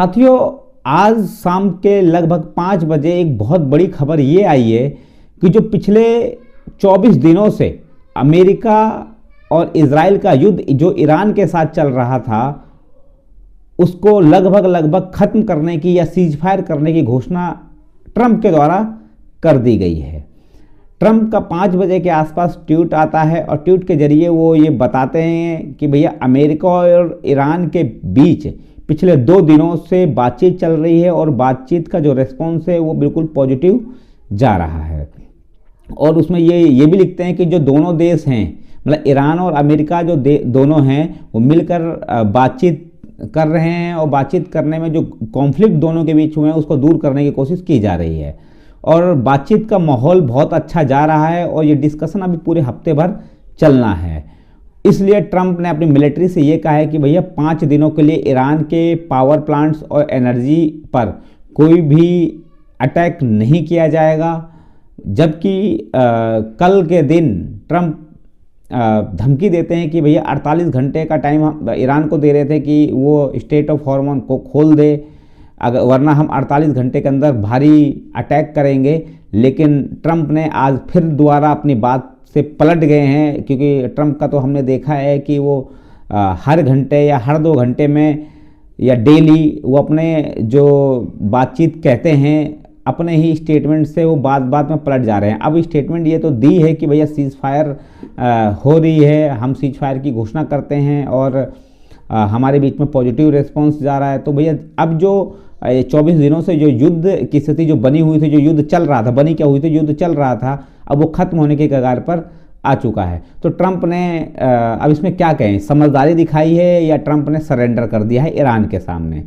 साथियों, आज शाम के लगभग 5 बजे एक बहुत बड़ी खबर ये आई है कि जो पिछले 24 दिनों से अमेरिका और इजराइल का युद्ध जो ईरान के साथ चल रहा था, उसको लगभग ख़त्म करने की या सीजफायर करने की घोषणा ट्रंप के द्वारा कर दी गई है। ट्रंप का 5 बजे के आसपास ट्वीट आता है और ट्वीट के जरिए वो ये बताते हैं कि भैया अमेरिका और ईरान के बीच पिछले 2 दिनों से बातचीत चल रही है और बातचीत का जो रिस्पॉन्स है वो बिल्कुल पॉजिटिव जा रहा है। और उसमें ये भी लिखते हैं कि जो दोनों देश हैं, मतलब ईरान और अमेरिका जो दोनों हैं, वो मिलकर बातचीत कर रहे हैं और बातचीत करने में जो कॉन्फ्लिक्ट दोनों के बीच हुए हैं उसको दूर करने की कोशिश की जा रही है। और बातचीत का माहौल बहुत अच्छा जा रहा है और ये डिस्कशन अभी पूरे हफ्ते भर चलना है। इसलिए ट्रंप ने अपनी मिलिट्री से ये कहा है कि भैया 5 दिनों के लिए ईरान के पावर प्लांट्स और एनर्जी पर कोई भी अटैक नहीं किया जाएगा। जबकि कल के दिन ट्रंप धमकी देते हैं कि भैया 48 घंटे का टाइम ईरान को दे रहे थे कि वो स्टेट ऑफ हॉर्मोन को खोल दे, अगर वरना हम 48 घंटे के अंदर भारी अटैक करेंगे। लेकिन ट्रंप ने आज फिर दोबारा अपनी बात से पलट गए हैं, क्योंकि ट्रंप का तो हमने देखा है कि वो हर घंटे या हर 2 घंटे में या डेली वो अपने जो बातचीत कहते हैं, अपने ही स्टेटमेंट से वो बात में पलट जा रहे हैं। अब स्टेटमेंट ये तो दी है कि भैया सीज फायर हो रही है, हम सीज फायर की घोषणा करते हैं और हमारे बीच में पॉजिटिव रिस्पांस जा रहा है। तो भैया अब जो 24 दिनों से जो युद्ध की स्थिति जो बनी हुई थी, जो युद्ध चल रहा था, बनी क्या हुई थी, युद्ध चल रहा था, अब वो खत्म होने के कगार पर आ चुका है। तो ट्रंप ने अब इसमें क्या कहें, समझदारी दिखाई है या ट्रंप ने सरेंडर कर दिया है ईरान के सामने?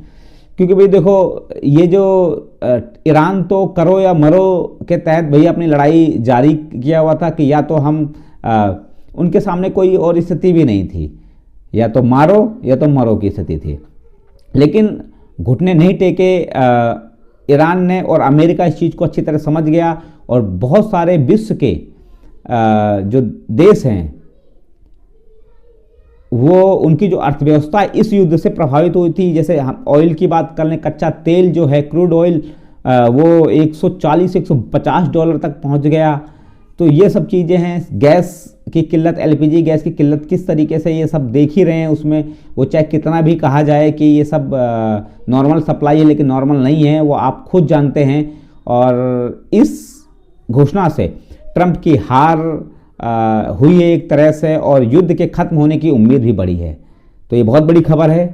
क्योंकि भाई देखो, ये जो ईरान तो करो या मरो के तहत भैया अपनी लड़ाई जारी किया हुआ था कि या तो हम उनके सामने कोई और स्थिति भी नहीं थी, या तो मारो या तो मरो की स्थिति थी। लेकिन घुटने नहीं टेके ईरान ने, और अमेरिका इस चीज़ को अच्छी तरह समझ गया और बहुत सारे विश्व के जो देश हैं वो उनकी जो अर्थव्यवस्था इस युद्ध से प्रभावित हुई थी। जैसे हम ऑयल की बात कर लें, कच्चा तेल जो है, क्रूड ऑयल, वो 140-150 डॉलर तक पहुंच गया। तो ये सब चीज़ें हैं। गैस की किल्लत, एलपीजी गैस की किल्लत किस तरीके से, ये सब देख ही रहे हैं। उसमें वो चाहे कितना भी कहा जाए कि ये सब नॉर्मल सप्लाई है, लेकिन नॉर्मल नहीं है, वो आप खुद जानते हैं। और इस घोषणा से ट्रंप की हार हुई है एक तरह से, और युद्ध के खत्म होने की उम्मीद भी बढ़ी है। तो ये बहुत बड़ी खबर है।